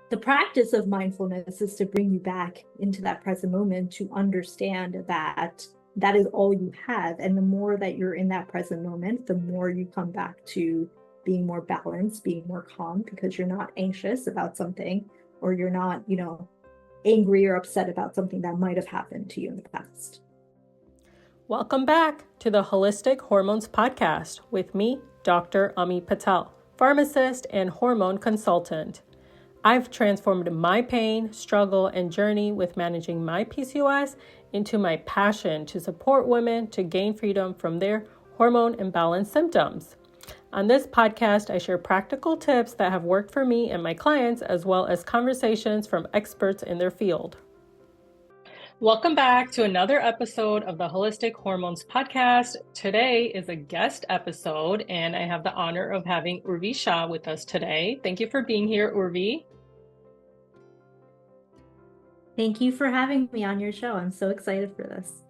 the practice of mindfulness is to bring you back into that present moment to understand that that is all you have. And the more that you're in that present moment, the more you come back to being more balanced, being more calm, because you're not anxious about something, or you're not, angry or upset about something that might have happened to you in the past. Welcome back to the Holistic Hormones Podcast with me, Dr. Ami Patel, pharmacist and hormone consultant. I've transformed my pain, struggle, and journey with managing my PCOS into my passion to support women to gain freedom from their hormone imbalance symptoms. On this podcast, I share practical tips that have worked for me and my clients, as well as conversations from experts in their field. Welcome back to another episode of the Holistic Hormones Podcast. Today is a guest episode, and I have the honor of having Urvi Shah with us today. Thank you for being here, Urvi. Thank you for having me on your show. I'm so excited for this.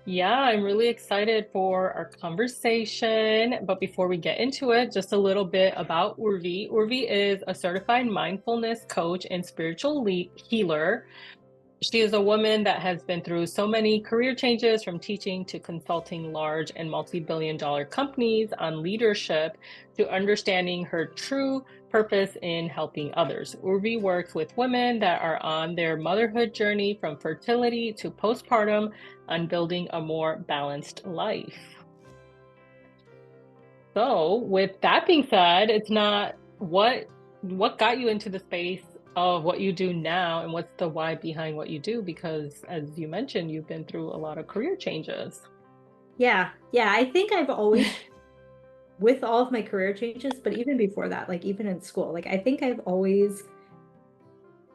Yeah, I'm really excited for our conversation. But before we get into it, just a little bit about Urvi. Urvi is a certified mindfulness coach and spiritual healer. She is a woman that has been through so many career changes, from teaching to consulting large and multi-billion-dollar companies on leadership, to understanding her true purpose in helping others. Urvi works with women that are on their motherhood journey, from fertility to postpartum, on building a more balanced life. So with that being said, it's not what got you into the space of what you do now, and what's the why behind what you do? Because as you mentioned, you've been through a lot of career changes. Yeah. I think I've always, with all of my career changes, but even before that, like even in school, like I think I've always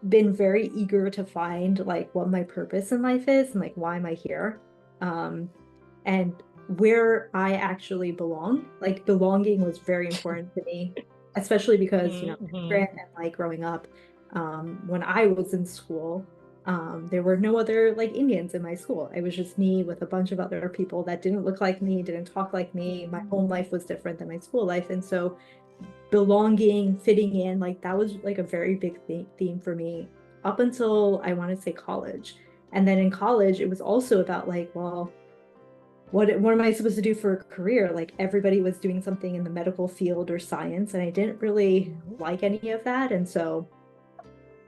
been very eager to find like what my purpose in life is and like why am I here, and where I actually belong. Like belonging was very important to me, especially because Mm-hmm. and like growing up, when I was in school, there were no other like Indians in my school. It was just me with a bunch of other people that didn't look like me, didn't talk like me. My home life was different than my school life, and so belonging, fitting in, like that was like a very big theme for me up until I want to say college. And then in college, it was also about like, well, what am I supposed to do for a career? Like everybody was doing something in the medical field or science, and I didn't really like any of that. And so,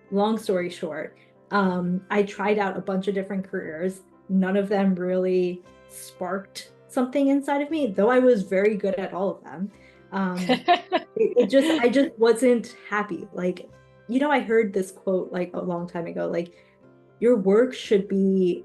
long story short, I tried out a bunch of different careers. None of them really sparked something inside of me, though I was very good at all of them. I just wasn't happy. Like, I heard this quote like a long time ago, like your work should be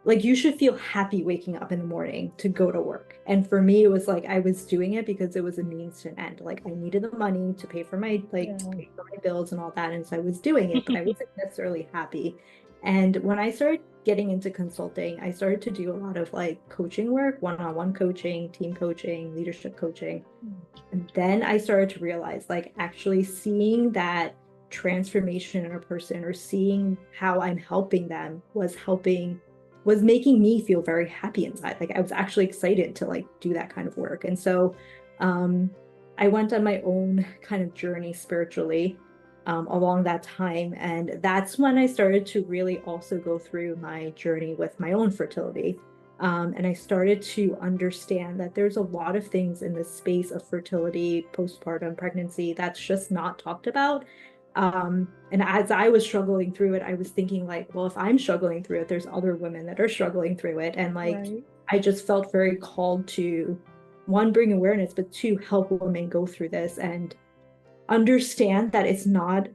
like you should feel happy waking up in the morning to go to work. And for me, it was like I was doing it because it was a means to an end. Like I needed the money to pay for my to pay for my bills and all that. And so I was doing it, but I wasn't necessarily happy. And when I started getting into consulting, I started to do a lot of like coaching work, one-on-one coaching, team coaching, leadership coaching. And then I started to realize like actually seeing that transformation in a person, or seeing how I'm helping them, was making me feel very happy inside. Like I was actually excited to like do that kind of work. And so I went on my own kind of journey spiritually along that time. And that's when I started to really also go through my journey with my own fertility. And I started to understand that there's a lot of things in the space of fertility, postpartum, pregnancy, that's just not talked about. And as I was struggling through it, I was thinking like, well, if I'm struggling through it, there's other women that are struggling through it. And like, Right. I just felt very called to, one, bring awareness, but two, help women go through this and understand that it's not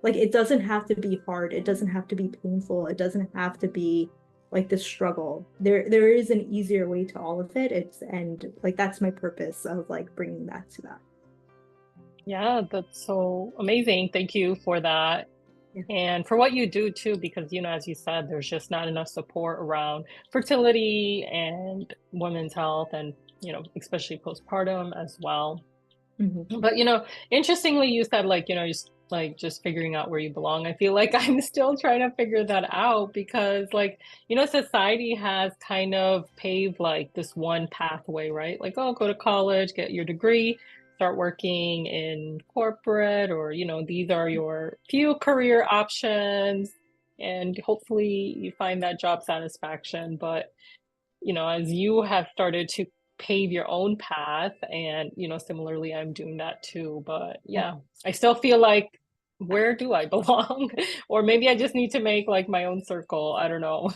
like, it doesn't have to be hard. It doesn't have to be painful. It doesn't have to be like this struggle. There is an easier way to all of it. And like, that's my purpose of like bringing that to that. Yeah, that's so amazing. Thank you for that. Yeah. And for what you do too, because, as you said, there's just not enough support around fertility and women's health, and, especially postpartum as well. Mm-hmm. But, interestingly, you said like, just figuring out where you belong. I feel like I'm still trying to figure that out, because like, society has kind of paved like this one pathway, right? Like, oh, go to college, get your degree, start working in corporate, or, these are your few career options, and hopefully you find that job satisfaction. But, as you have started to pave your own path, and, similarly, I'm doing that too. But Yeah. yeah, I still feel like, where do I belong? Or maybe I just need to make like my own circle. I don't know.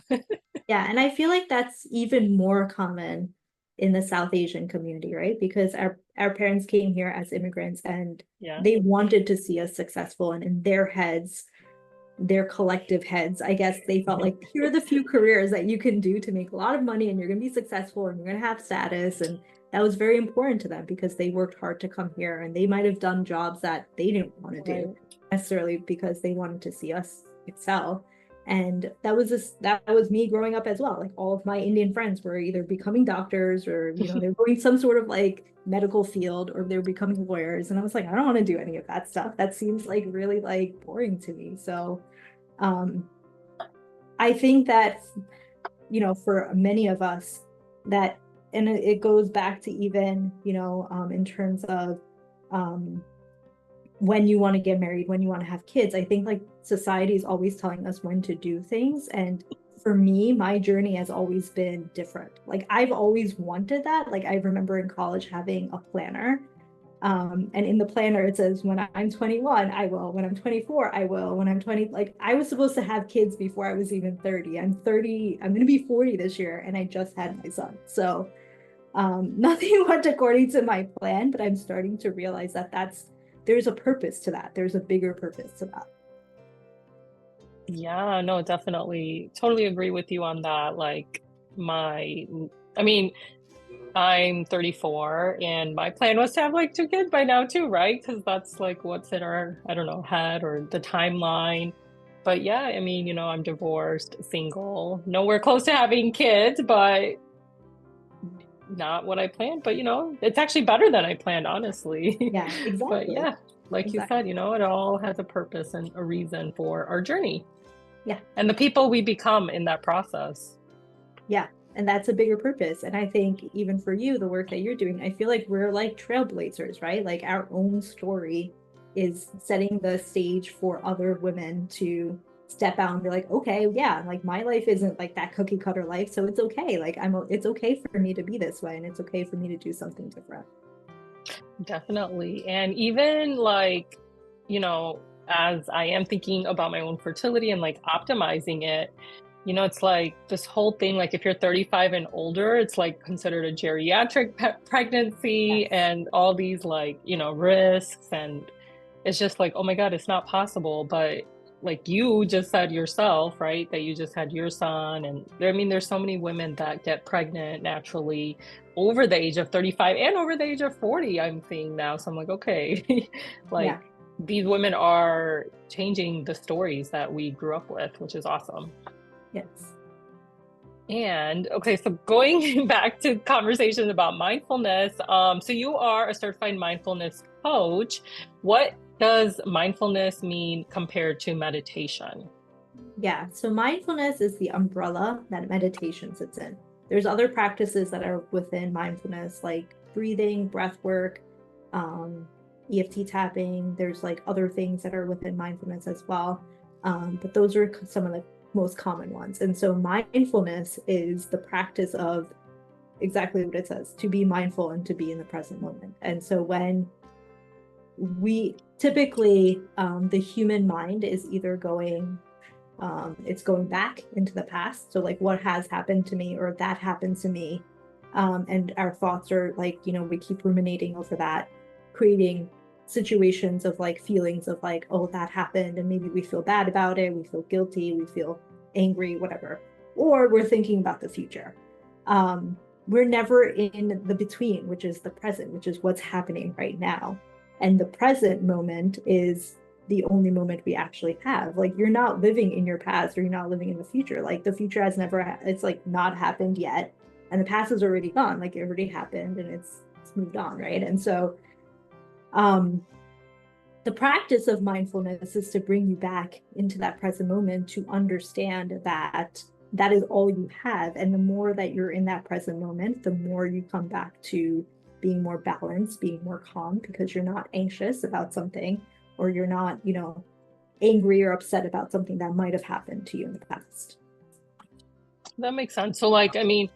Yeah, and I feel like that's even more common in the South Asian community, right? Because our parents came here as immigrants and Yeah. they wanted to see us successful, and in their heads, their collective heads, I guess they felt like here are the few careers that you can do to make a lot of money and you're going to be successful and you're going to have status. And that was very important to them because they worked hard to come here, and they might have done jobs that they didn't want to do Right. necessarily because they wanted to see us excel. And that was me growing up as well. Like all of my Indian friends were either becoming doctors or, they're going some sort of like medical field, or they're becoming lawyers. And I was like, I don't want to do any of that stuff. That seems like really like boring to me. So um, I think that, for many of us that, and it goes back to even, in terms of um, when you want to get married, when you want to have kids, I think like society is always telling us when to do things. And for me, my journey has always been different. Like I've always wanted that. Like I remember in college having a planner. And in the planner, it says, when I'm 21, I will. When I'm 24, I will. When I'm 20, like I was supposed to have kids before I was even 30. I'm 30, I'm going to be 40 this year, and I just had my son. So nothing went according to my plan, but I'm starting to realize that there's a purpose to that. There's a bigger purpose to that. Yeah, no, definitely. Totally agree with you on that. I mean, I'm 34, and my plan was to have like two kids by now too, right? Because that's like what's in our, I don't know, head or the timeline. But yeah, I mean, I'm divorced, single, nowhere close to having kids, but not what I planned. But it's actually better than I planned, honestly. Yeah, But exactly. yeah, like you Exactly. said, it all has a purpose and a reason for our journey Yeah. and the people we become in that process. Yeah. And that's a bigger purpose. And I think even for you, the work that you're doing, I feel like we're like trailblazers, right? Like our own story is setting the stage for other women to step out and be like, okay, yeah, like my life isn't like that cookie cutter life. So it's okay. Like it's okay for me to be this way, and it's okay for me to do something different. Definitely. And even like, as I am thinking about my own fertility and like optimizing it, it's like this whole thing, like if you're 35 and older, it's like considered a geriatric pregnancy Yes. and all these like, risks. And it's just like, oh my God, it's not possible. But like you just said yourself, right, that you just had your son. And I mean, there's so many women that get pregnant naturally over the age of 35 and over the age of 40, I'm seeing now. So I'm like, okay, Yeah. like these women are changing the stories that we grew up with, which is awesome. Yes. And okay, so going back to conversations about mindfulness, so you are a certified mindfulness coach. What does mindfulness mean compared to meditation? Yeah. So mindfulness is the umbrella that meditation sits in. There's other practices that are within mindfulness, like breathing, breath work, um, EFT tapping. There's like other things that are within mindfulness as well. But those are some of the most common ones. And so mindfulness is the practice of exactly what it says, to be mindful and to be in the present moment. And so when we typically, the human mind is either it's going back into the past. So like what has happened to me or that happened to me. And our thoughts are like, we keep ruminating over that, creating situations of like feelings of like, oh, that happened. And maybe we feel bad about it. We feel guilty. We feel angry, whatever. Or we're thinking about the future. We're never in the between, which is the present, which is what's happening right now. And the present moment is the only moment we actually have. Like you're not living in your past, or you're not living in the future. Like the future has never, it's like not happened yet. And the past is already gone. Like it already happened, and it's moved on, right? And so um the practice of mindfulness is to bring you back into that present moment, to understand that that is all you have. And the more that you're in that present moment, the more you come back to being more balanced, being more calm, because you're not anxious about something, or you're not, angry or upset about something that might have happened to you in the past. That makes sense. So like, I mean,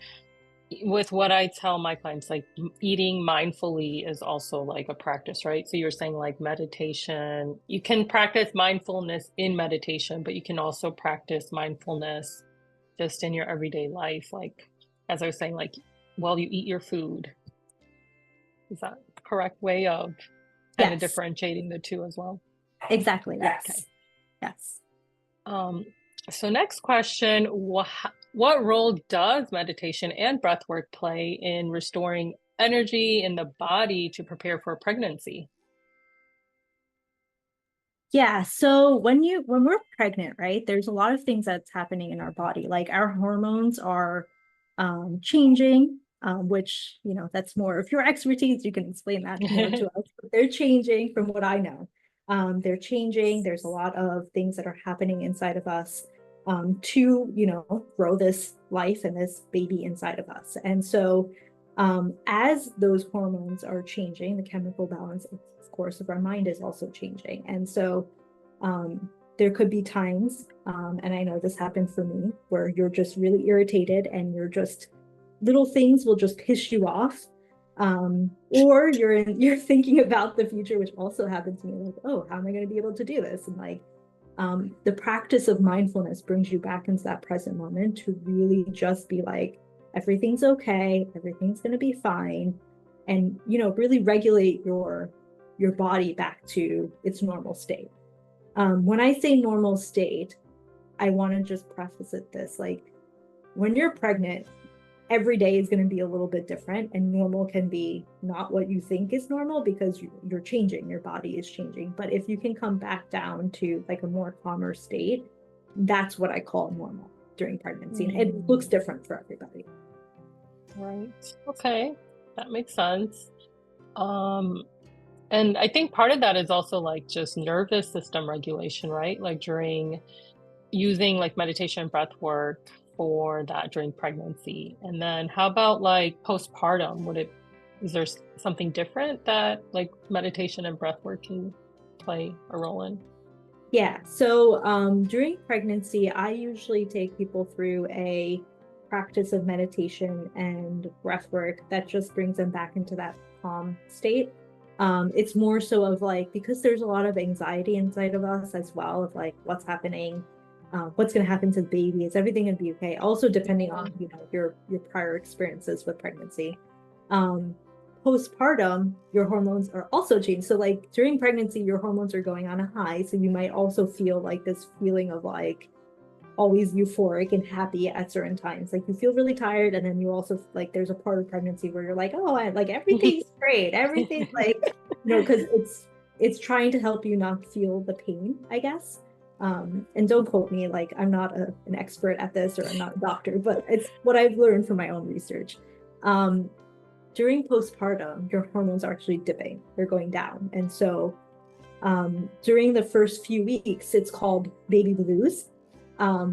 with what I tell my clients, like eating mindfully is also like a practice, right? So you're saying like meditation, you can practice mindfulness in meditation, but you can also practice mindfulness just in your everyday life. Like, as I was saying, like while you eat your food. Is that the correct way of kind of Yes, differentiating the two as well? exactly. Yes. Okay. Yes. Um, so next question, what role does meditation and breath work play in restoring energy in the body to prepare for pregnancy? Yeah, so when we're pregnant, right, there's a lot of things that's happening in our body. Like our hormones are changing, which, that's more of your expertise. You can explain that more to us. But they're changing from what I know. They're changing. There's a lot of things that are happening inside of us to, grow this life and this baby inside of us. And so as those hormones are changing, the chemical balance, of course, of our mind is also changing. And so there could be times, and I know this happened for me, where you're just really irritated and you're just little things will just piss you off. Or you're thinking about the future, which also happened to me, like, oh, how am I going to be able to do this? And like the practice of mindfulness brings you back into that present moment to really just be like, everything's okay, everything's going to be fine, and really regulate your body back to its normal state. When I say normal state, I want to just preface it this, like, when you're pregnant, every day is going to be a little bit different, and normal can be not what you think is normal because you're changing, your body is changing. But if you can come back down to like a more calmer state, that's what I call normal during pregnancy. And it looks different for everybody. Right. Okay. That makes sense. And I think part of that is also like just nervous system regulation, right? Like during using like meditation and breath work for that during pregnancy. And then how about like postpartum? Is there something different that like meditation and breath work can play a role in? Yeah. So during pregnancy, I usually take people through a practice of meditation and breath work that just brings them back into that calm state. It's more so of like, because there's a lot of anxiety inside of us as well, of like what's happening, what's going to happen to the baby, is everything going to be okay? Also, depending on your prior experiences with pregnancy. Postpartum, your hormones are also changed. So like during pregnancy, your hormones are going on a high. So you might also feel like this feeling of like always euphoric and happy at certain times. Like you feel really tired. And then you also like, there's a part of pregnancy where you're like, oh, like everything's great. Everything's like, because it's trying to help you not feel the pain, I guess. And don't quote me, like I'm not an expert at this, or I'm not a doctor, but it's what I've learned from my own research. During postpartum, your hormones are actually dipping, they're going down. And so during the first few weeks, it's called baby blues,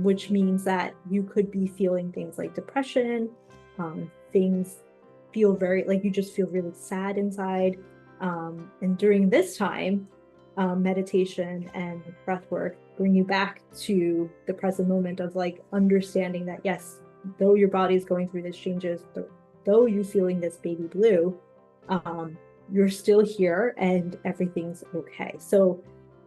which means that you could be feeling things like depression, things feel very, like you just feel really sad inside. And during this time, meditation and breath work bring you back to the present moment of like understanding that, yes, though your body is going through these changes, though you're feeling this baby blue, you're still here and everything's okay. So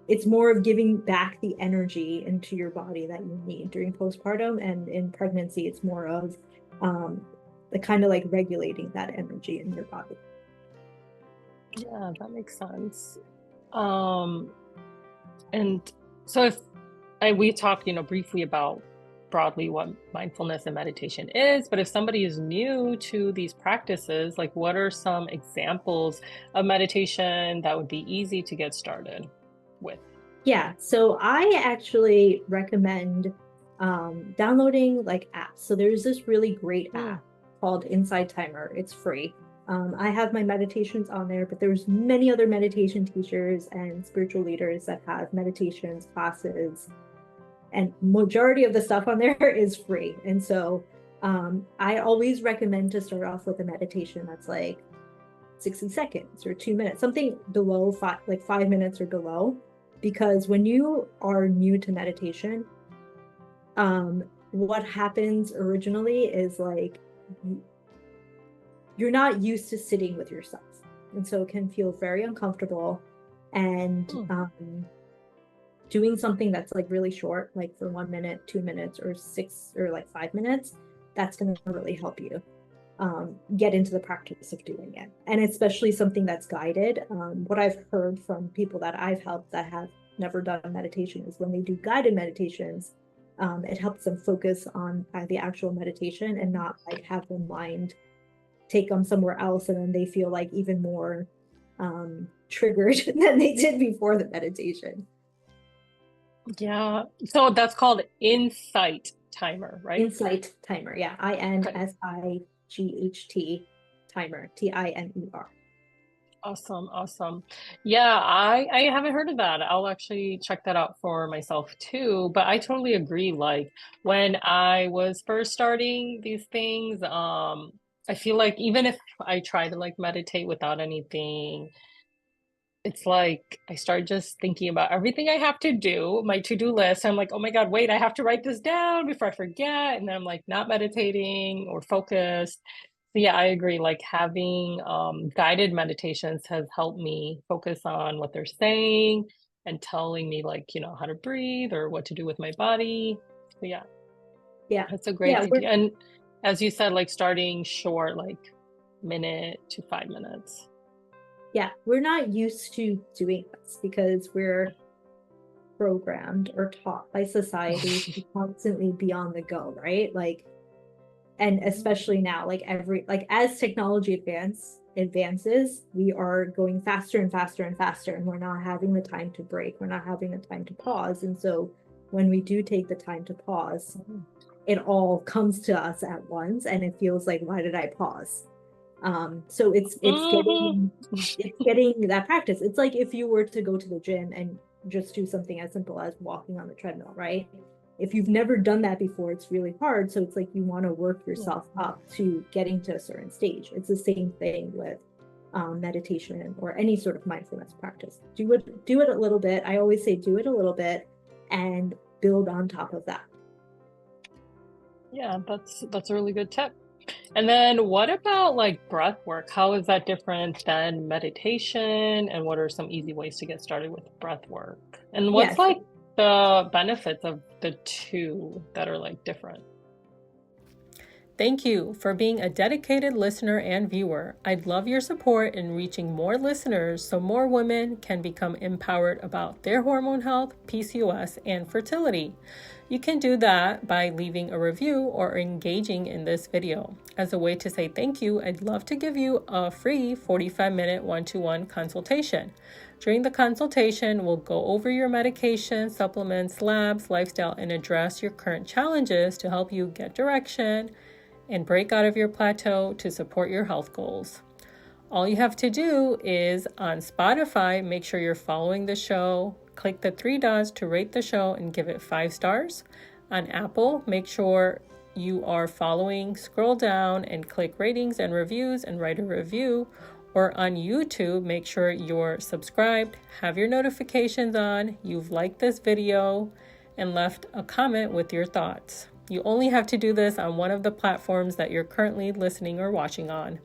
it's more of giving back the energy into your body that you need during postpartum. And in pregnancy, it's more of the kind of like regulating that energy in your body. Yeah, that makes sense. And so we talked, briefly about broadly what mindfulness and meditation is, but if somebody is new to these practices, like what are some examples of meditation that would be easy to get started with? Yeah, so I actually recommend downloading like apps. So there's this really great app called Inside Timer. It's free. I have my meditations on there, but there's many other meditation teachers and spiritual leaders that have meditations, classes, and majority of the stuff on there is free. And so I always recommend to start off with a meditation that's like 60 seconds or 2 minutes, something below five, like 5 minutes or below. Because when you are new to meditation, what happens originally is like you're not used to sitting with yourself. And so it can feel very uncomfortable. And doing something that's like really short, like for 1 minute, 2 minutes, or 6 or like 5 minutes, that's going to really help you get into the practice of doing it. And especially something that's guided. What I've heard from people that I've helped that have never done meditation is when they do guided meditations, it helps them focus on the actual meditation and not like have their mind take them somewhere else, and then they feel like even more triggered than they did before the meditation. Yeah. So that's called Insight Timer, right? Insight Timer. Yeah. INSIGHT Timer. TIMER. Awesome. Awesome. Yeah, I haven't heard of that. I'll actually check that out for myself too. But I totally agree. Like when I was first starting these things, I feel like even if I try to like meditate without anything, it's like I start just thinking about everything I have to do, my to-do list. I'm like, oh my God, wait, I have to write this down before I forget. And then I'm like not meditating or focused. So yeah, I agree. Like having guided meditations has helped me focus on what they're saying and telling me like, how to breathe or what to do with my body. So yeah, Yeah. that's a great idea. And as you said, like starting short, like minute to 5 minutes. Yeah, we're not used to doing this because we're programmed or taught by society to constantly be on the go, right? Like, and especially now, like as technology advances, we are going faster and faster and faster, and we're not having the time to break. We're not having the time to pause. And so when we do take the time to pause, it all comes to us at once, and it feels like, why did I pause? So it's getting that practice. It's like if you were to go to the gym and just do something as simple as walking on the treadmill, right? If you've never done that before, it's really hard. So it's like you want to work yourself up to getting to a certain stage. It's the same thing with meditation or any sort of mindfulness practice. Do it a little bit. I always say do it a little bit and build on top of that. Yeah, that's a really good tip. And then what about like breath work? How is that different than meditation? And what are some easy ways to get started with breath work? And what's like the benefits of the two that are like different? Thank you for being a dedicated listener and viewer. I'd love your support in reaching more listeners so more women can become empowered about their hormone health, PCOS, and fertility. You can do that by leaving a review or engaging in this video. As a way to say thank you, I'd love to give you a free 45-minute one-to-one consultation. During the consultation, we'll go over your medication, supplements, labs, lifestyle, and address your current challenges to help you get direction and break out of your plateau to support your health goals. All you have to do is on Spotify, make sure you're following the show, click the 3 dots to rate the show and give it 5 stars. On Apple, make sure you are following, scroll down and click ratings and reviews and write a review. Or on YouTube, make sure you're subscribed, have your notifications on, you've liked this video, and left a comment with your thoughts. You only have to do this on one of the platforms that you're currently listening or watching on.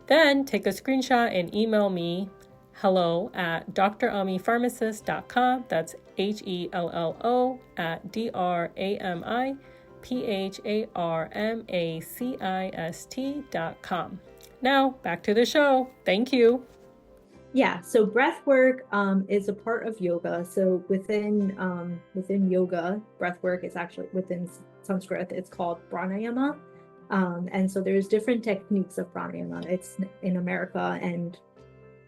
Then take a screenshot and email me hello@dramiPharmacist.com. That's HELLO@DRAMIPHARMACIST.com. Now back to the show. Thank you. Yeah, so breath work is a part of yoga. So within yoga, breath work is actually within Sanskrit. It's called pranayama, and so there's different techniques of pranayama. It's in America and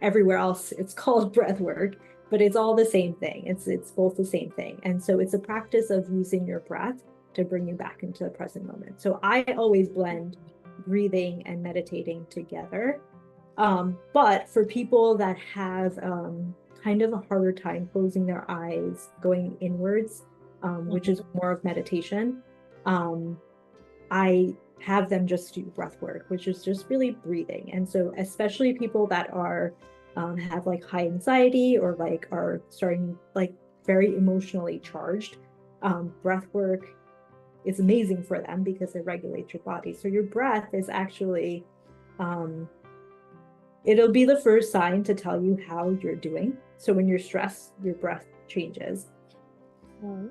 everywhere else. It's called breath work, but it's all the same thing. It's both the same thing, and so it's a practice of using your breath to bring you back into the present moment. So I always blend breathing and meditating together. But for people that have kind of a harder time closing their eyes, going inwards, which is more of meditation, I have them just do breath work, which is just really breathing. And so especially people that are have like high anxiety or like are starting like very emotionally charged, breath work is amazing for them because it regulates your body. So your breath is actually it'll be the first sign to tell you how you're doing. So when you're stressed, your breath changes.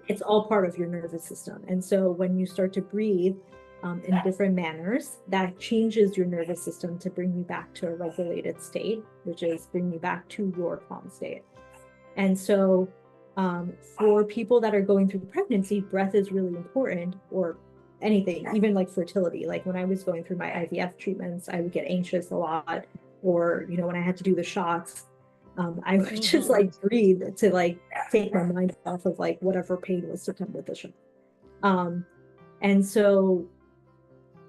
It's all part of your nervous system. And so when you start to breathe in different manners, that changes your nervous system to bring you back to a regulated state, which is bring you back to your calm state. And so for people that are going through pregnancy, breath is really important, or anything, even like fertility. Like when I was going through my IVF treatments, I would get anxious a lot, or, you know, when I had to do the shots, I would just like breathe to like take my mind off of like whatever pain was to come with the shot. And so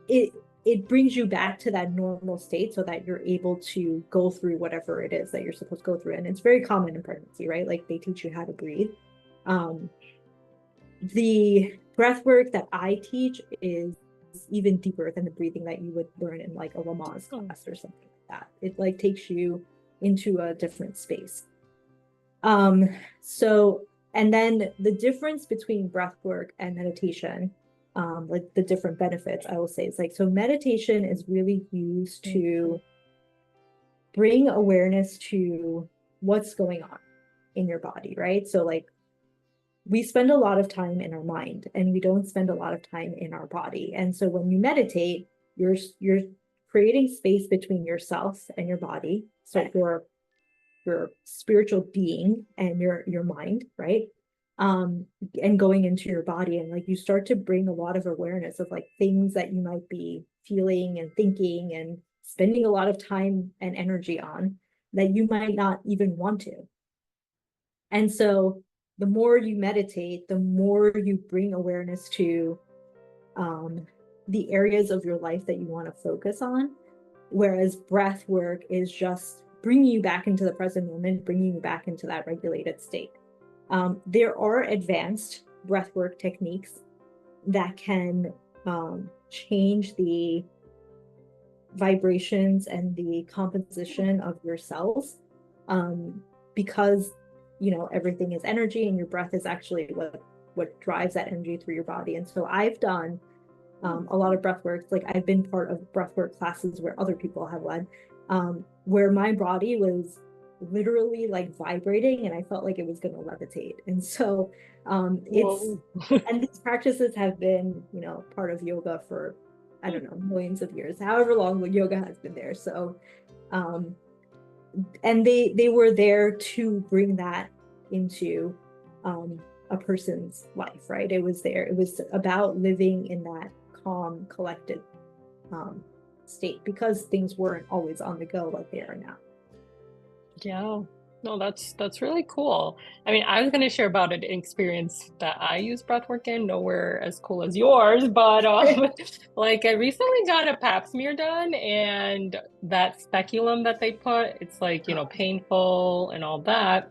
it brings you back to that normal state so that you're able to go through whatever it is that you're supposed to go through. And it's very common in pregnancy, right? Like they teach you how to breathe. The breath work that I teach is even deeper than the breathing that you would learn in like a Lamaze class or something like that. It like takes you into a different space. So, and then the difference between breath work and meditation, like the different benefits, I will say, is like, so meditation is really used to bring awareness to what's going on in your body, right? So like we spend a lot of time in our mind and we don't spend a lot of time in our body. And so when you meditate, you're creating space between yourself and your body. So your spiritual being and your mind, right? And going into your body, and like you start to bring a lot of awareness of like things that you might be feeling and thinking and spending a lot of time and energy on that you might not even want to. And so the more you meditate, the more you bring awareness to the areas of your life that you want to focus on. Whereas breath work is just bringing you back into the present moment, bringing you back into that regulated state. There are advanced breathwork techniques that can change the vibrations and the composition of your cells, because, you know, everything is energy and your breath is actually what drives that energy through your body. And so I've done a lot of breath work. Like I've been part of breathwork classes where other people have led, where my body was literally like vibrating and I felt like it was going to levitate. And so it's and these practices have been, you know, part of yoga for, I don't know, millions of years, however long yoga has been there. So and they were there to bring that into a person's life, right? It was about living in that calm, collected state, because things weren't always on the go like they are now. Yeah, no, that's really cool. I mean, I was going to share about an experience that I use breathwork in, nowhere as cool as yours, but like I recently got a pap smear done, and that speculum that they put, it's like, you know, painful and all that.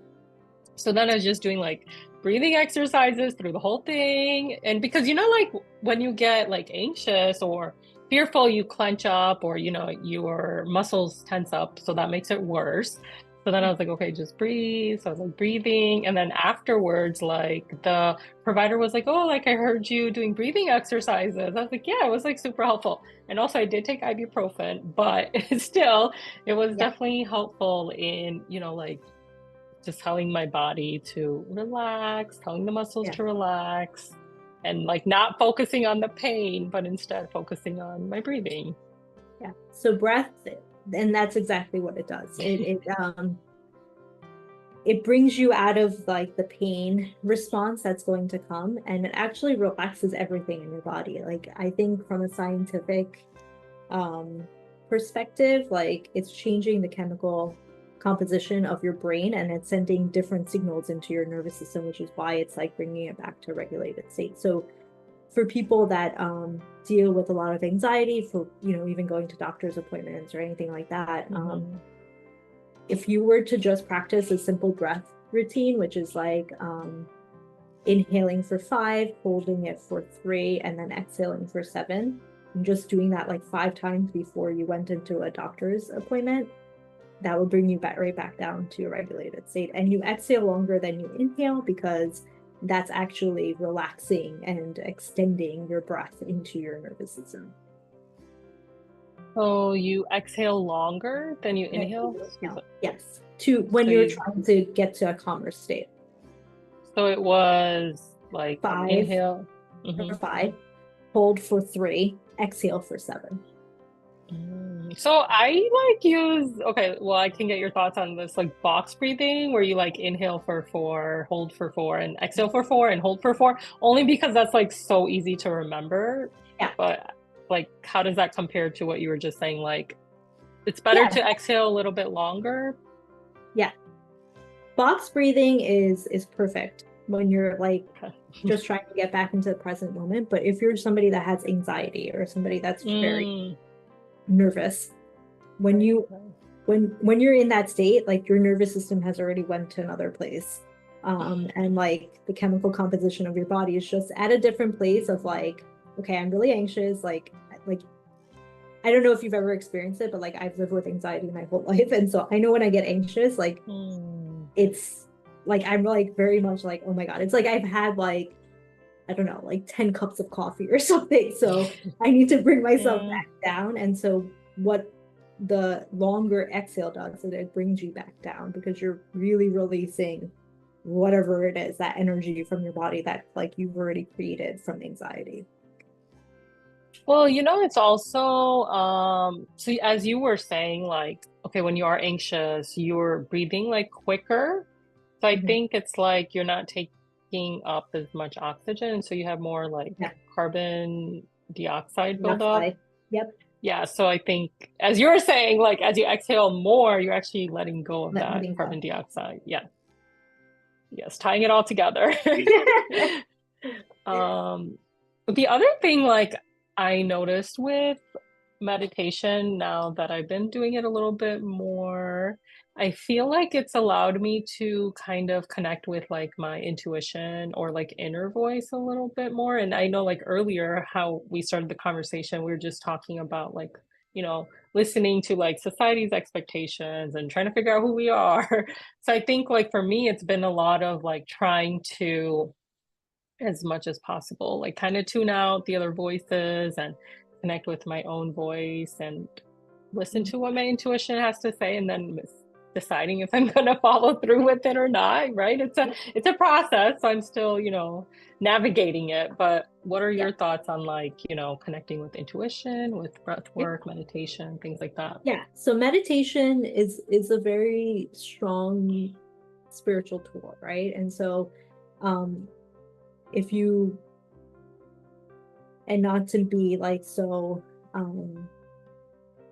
So then I was just doing like breathing exercises through the whole thing. And because, you know, like when you get like anxious or fearful, you clench up, or, you know, your muscles tense up. So that makes it worse. So then I was like, okay, just breathe. So I was like breathing. And then afterwards, like the provider was like, oh, like I heard you doing breathing exercises. I was like, yeah, it was like super helpful. And also I did take ibuprofen, but still, it was definitely helpful in, you know, like just telling my body to relax, telling the muscles to relax, and like not focusing on the pain, but instead focusing on my breathing. Yeah. So breath, and that's exactly what it does. It brings you out of like the pain response that's going to come, and it actually relaxes everything in your body. Like I think from a scientific perspective, like it's changing the chemical composition of your brain, and it's sending different signals into your nervous system, which is why it's like bringing it back to a regulated state. So for people that deal with a lot of anxiety, for, you know, even going to doctor's appointments or anything like that, if you were to just practice a simple breath routine, which is like inhaling for 5, holding it for 3, and then exhaling for 7, And just doing that like 5 times before you went into a doctor's appointment, that will bring you back right back down to a regulated state. And you exhale longer than you inhale because that's actually relaxing and extending your breath into your nervous system. So you exhale longer than you inhale? Yes. When you're trying to get to a calmer state. So it was like 5 inhale for 5, hold for 3, exhale for 7. So I like use, okay, well, I can get your thoughts on this like box breathing where you like inhale for 4, hold for 4, and exhale for 4 and hold for 4, only because that's like so easy to remember. Yeah. But like, how does that compare to what you were just saying? Like, it's better to exhale a little bit longer. Yeah. Box breathing is perfect when you're like just trying to get back into the present moment. But if you're somebody that has anxiety or somebody that's very nervous, when you're in that state, like your nervous system has already went to another place. And like the chemical composition of your body is just at a different place of like, okay, I'm really anxious. Like I don't know if you've ever experienced it, but like I've lived with anxiety my whole life. And so I know when I get anxious, like it's like, I'm like very much like, oh my God, it's like I've had like, I don't know, like 10 cups of coffee or something. So I need to bring myself back down. And so what the longer exhale does is it brings you back down because you're really releasing whatever it is, that energy from your body that like you've already created from anxiety. Well, it's also, so as you were saying, like, okay, when you are anxious, you're breathing like quicker. So I think it's like you're not taking up as much oxygen. So you have more like carbon dioxide buildup. Yep. Yeah. So I think, as you were saying, like, as you exhale more, you're actually letting go of that carbon dioxide. Yeah. Yes. Tying it all together. The other thing, like, I noticed with meditation now that I've been doing it a little bit more, I feel like it's allowed me to kind of connect with like my intuition or like inner voice a little bit more. And I know like earlier how we started the conversation, we were just talking about like, listening to like society's expectations and trying to figure out who we are. So I think like for me, it's been a lot of like trying to, as much as possible, like kind of tune out the other voices and connect with my own voice and listen to what my intuition has to say, and then deciding if I'm going to follow through with it or not. Right? It's a process. So I'm still, navigating it. But what are your thoughts on like, connecting with intuition, with breath work, meditation, things like that? Yeah. So meditation is a very strong spiritual tool, right? And so, if you, and not to be like so,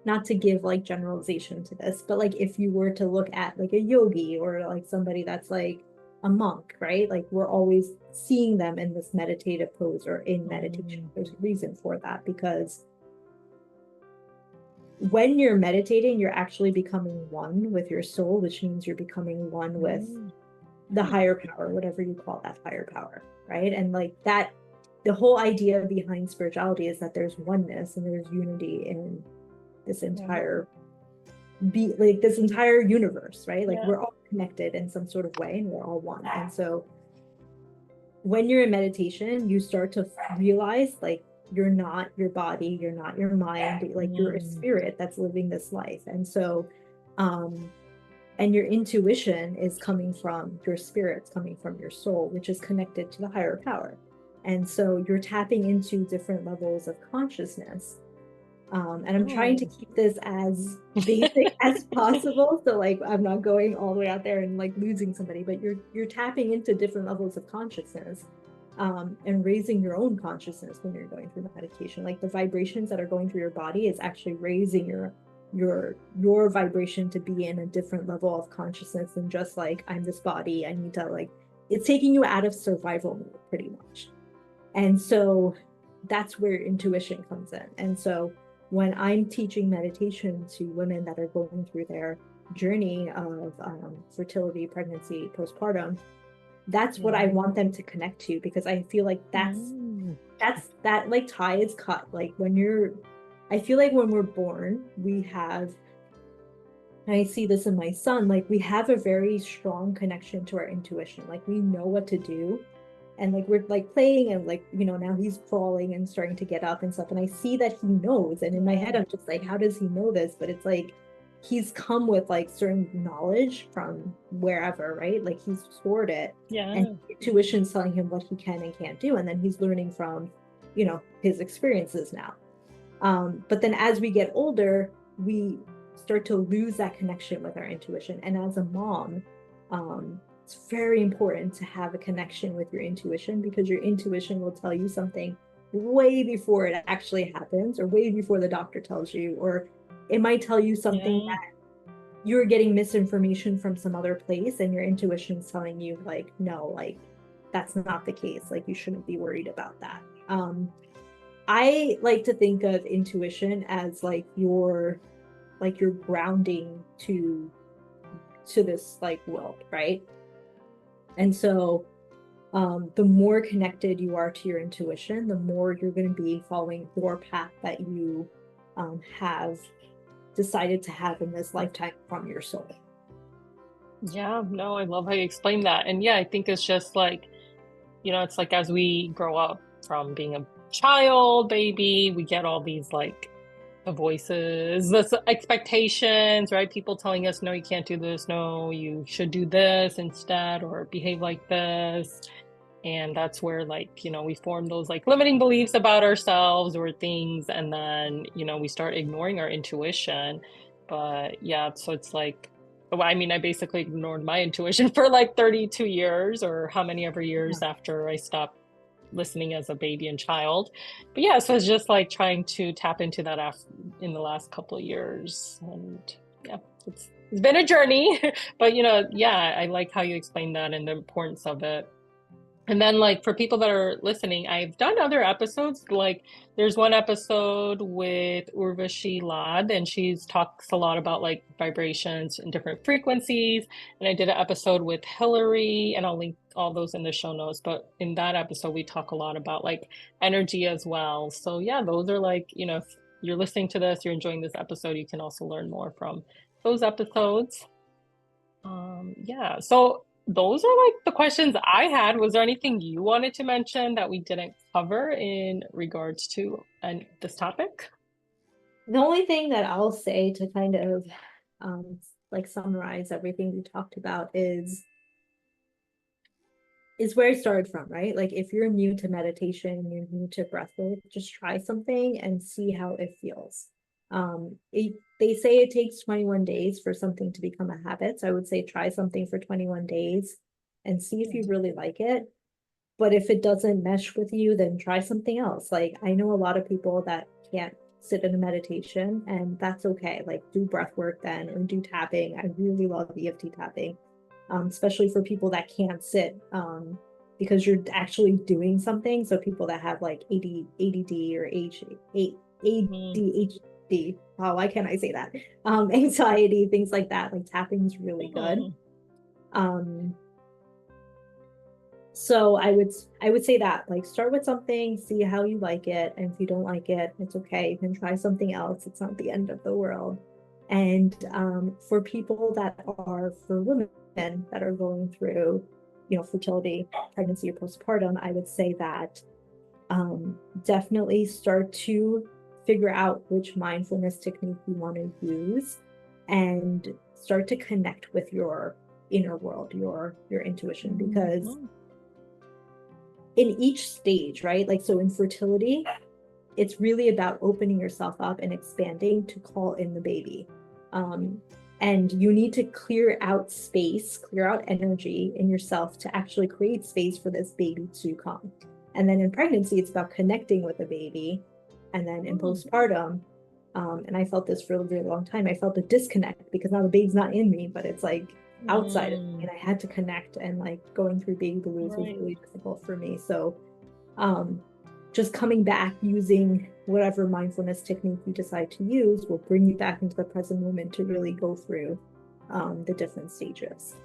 not to give like generalization to this, but like if you were to look at like a yogi or like somebody that's like a monk, right? Like we're always seeing them in this meditative pose or in meditation. There's a reason for that, because when you're meditating, you're actually becoming one with your soul, which means you're becoming one with the higher power, whatever you call that higher power, right? And like that, the whole idea behind spirituality is that there's oneness and there's unity in this entire this entire universe, right? Like we're all connected in some sort of way and we're all one. And so when you're in meditation, you start to realize like you're not your body, you're not your mind, like you're a spirit that's living this life. And so and your intuition is coming from your spirit, it's coming from your soul, which is connected to the higher power. And so you're tapping into different levels of consciousness. And I'm trying to keep this as basic as possible. So like I'm not going all the way out there and like losing somebody, but you're tapping into different levels of consciousness, and raising your own consciousness when you're going through meditation. Like the vibrations that are going through your body is actually raising your vibration to be in a different level of consciousness than just like, I'm this body, I need to like, it's taking you out of survival mode pretty much. And so that's where intuition comes in. And so when I'm teaching meditation to women that are going through their journey of fertility, pregnancy, postpartum, that's what I want them to connect to, because I feel like that's that like tie is cut. Like I feel like when we're born, we have, and I see this in my son, like we have a very strong connection to our intuition. Like we know what to do. And like we're like playing and like, now he's crawling and starting to get up and stuff. And I see that he knows. And in my head, I'm just like, how does he know this? But it's like he's come with like certain knowledge from wherever, right? Like he's stored it. Yeah. And intuition's telling him what he can and can't do. And then he's learning from, his experiences now. But then as we get older, we start to lose that connection with our intuition. And as a mom, it's very important to have a connection with your intuition, because your intuition will tell you something way before it actually happens, or way before the doctor tells you, or it might tell you something that you're getting misinformation from some other place, and your intuition's telling you like, no, like that's not the case. Like you shouldn't be worried about that. I like to think of intuition as like your grounding to this like world, right? And so the more connected you are to your intuition, the more you're going to be following your path that you have decided to have in this lifetime from your soul. Yeah, no, I love how you explain that. And yeah, I think it's just like, it's like as we grow up from being a child, baby, we get all these like the voices, the expectations, right? People telling us, no, you can't do this. No, you should do this instead, or behave like this. And that's where like, we form those like limiting beliefs about ourselves or things. And then, we start ignoring our intuition. But yeah, so it's like, I mean, I basically ignored my intuition for like 32 years, or how many ever years after I stopped listening as a baby and child. But yeah, so it's just like trying to tap into that in the last couple of years. And yeah, it's been a journey, but yeah, I like how you explained that and the importance of it. And then like for people that are listening, I've done other episodes. Like there's one episode with Urvi and she talks a lot about like vibrations and different frequencies. And I did an episode with Hillary, and I'll link all those in the show notes. But in that episode, we talk a lot about like energy as well. So yeah, those are like, if you're listening to this, you're enjoying this episode, you can also learn more from those episodes. Yeah, so those are like the questions I had. Was there anything you wanted to mention that we didn't cover in regards to this topic? The only thing that I'll say to kind of like summarize everything we talked about is where I started from, right? Like if you're new to meditation, you're new to breathwork, just try something and see how it feels. They say it takes 21 days for something to become a habit. So I would say try something for 21 days and see if you really like it. But if it doesn't mesh with you, then try something else. Like I know a lot of people that can't sit in a meditation, and that's okay. Like do breath work then, or do tapping. I really love EFT tapping, especially for people that can't sit, because you're actually doing something. So people that have like ADD or ADHD, wow, why can't I say that? Anxiety, things like that. Like tapping is really good. So I would say that like start with something, see how you like it, and if you don't like it, it's okay. You can try something else. It's not the end of the world. And for people for women that are going through, fertility, pregnancy, or postpartum, I would say that definitely start to figure out which mindfulness technique you want to use, and start to connect with your inner world, your intuition, because in each stage, right? Like, so in fertility, it's really about opening yourself up and expanding to call in the baby. And you need to clear out space, clear out energy in yourself to actually create space for this baby to come. And then in pregnancy, it's about connecting with the baby. And then in postpartum, and I felt this for a really long time, I felt a disconnect because now the baby's not in me, but it's like outside of me, and I had to connect, and like going through baby blues was really difficult for me. So just coming back using whatever mindfulness technique you decide to use will bring you back into the present moment to really go through the different stages.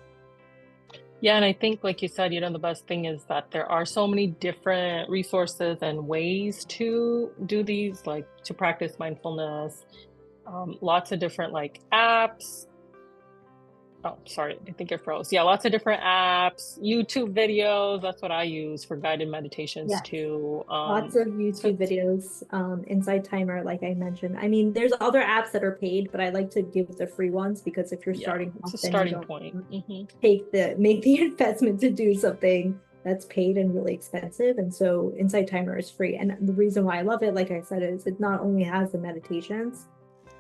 Yeah, and I think, like you said, the best thing is that there are so many different resources and ways to do these, like to practice mindfulness. Lots of different like apps. Oh, sorry, I think it froze. Yeah, lots of different apps, YouTube videos. That's what I use for guided meditations Yes. too. Lots of So YouTube videos, Inside Timer, like I mentioned. I mean, there's other apps that are paid, but I like to give the free ones because if you're yeah, starting it's off, a then you starting don't point. make the investment to do something that's paid and really expensive. And so Inside Timer is free. And the reason why I love it, like I said, is it not only has the meditations,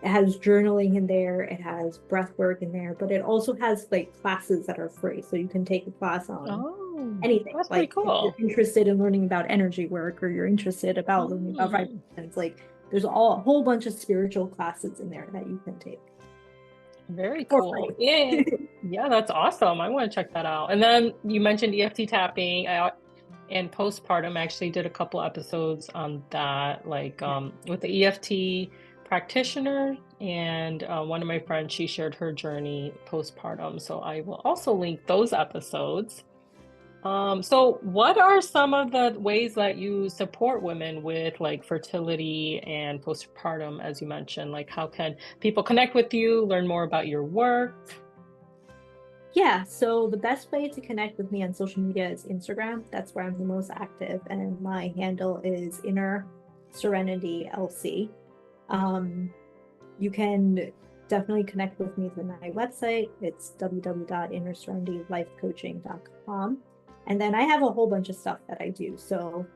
it has journaling in there, it has breath work in there, but it also has like classes that are free. So you can take a class on Oh, anything. that's pretty Like if you're cool. interested in learning about energy work or you're interested about learning about Mm. vibrations, like there's a whole bunch of spiritual classes in there that you can take Very for cool. Yeah, free. yeah, that's awesome. I want to check that out. And then you mentioned EFT tapping. And postpartum, I actually did a couple episodes on that, like with the EFT practitioner. And one of my friends, she shared her journey postpartum. So I will also link those episodes. So what are some of the ways that you support women with like fertility and postpartum, as you mentioned? Like how can people connect with you, learn more about your work? Yeah, so the best way to connect with me on social media is Instagram. That's where I'm the most active, and my handle is Inner Serenity LC. Um, you can definitely connect with me through my website. It's www.innerserenitylifecoaching.com. And then I have a whole bunch of stuff that I do. So,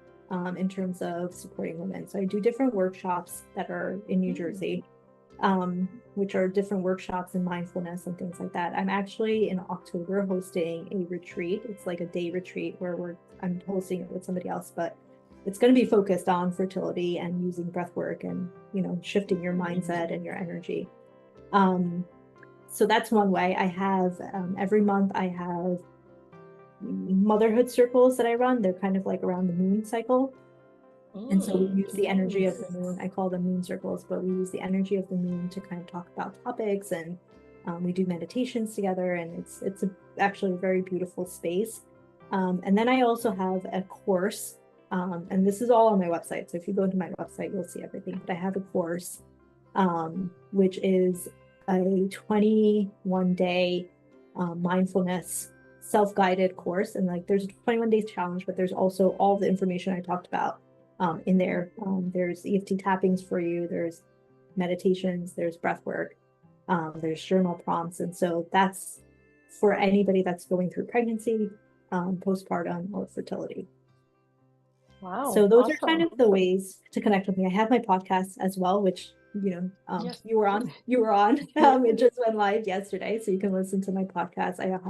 in terms of supporting women, so I do different workshops that are in New Jersey, which are different workshops in mindfulness and things like that. I'm actually in October hosting a retreat. It's like a day retreat where I'm hosting it with somebody else, but it's going to be focused on fertility and using breath work and shifting your mindset and your energy. So that's one way. I have every month I have motherhood circles that I run. They're kind of like around the moon cycle. And so we use the energy of the moon. I call them moon circles, but we use the energy of the moon to kind of talk about topics, and we do meditations together, and it's actually a very beautiful space. And then I also have a course, and this is all on my website. So if you go to my website, you'll see everything. But I have a course, which is a 21-day mindfulness self-guided course. And like there's a 21 days challenge, but there's also all the information I talked about in there. There's EFT tappings for you, there's meditations, there's breath work, there's journal prompts. And so that's for anybody that's going through pregnancy, postpartum, or fertility. So Wow, those are kind awesome. of the ways to connect with me. I have my podcast as well, which Yes. you were on. It just went live yesterday, so you can listen to my podcast. I have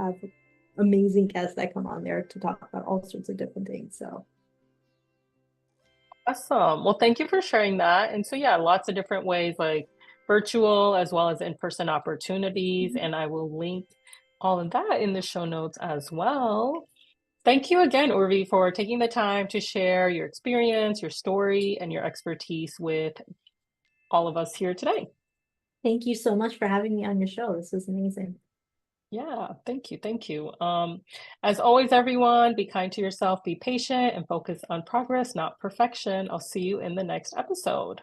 amazing guests that come on there to talk about all sorts of different things. So Awesome. Well, thank you for sharing that. And so, yeah, lots of different ways like virtual as well as in-person opportunities. And I will link all of that in the show notes as well. Thank you again, Urvi, for taking the time to share your experience, your story, and your expertise with all of us here today. thank you so much for having me on your show. This was amazing. Yeah, thank you. Thank you. As always, everyone, be kind to yourself, be patient, and focus on progress, not perfection. I'll see you in the next episode.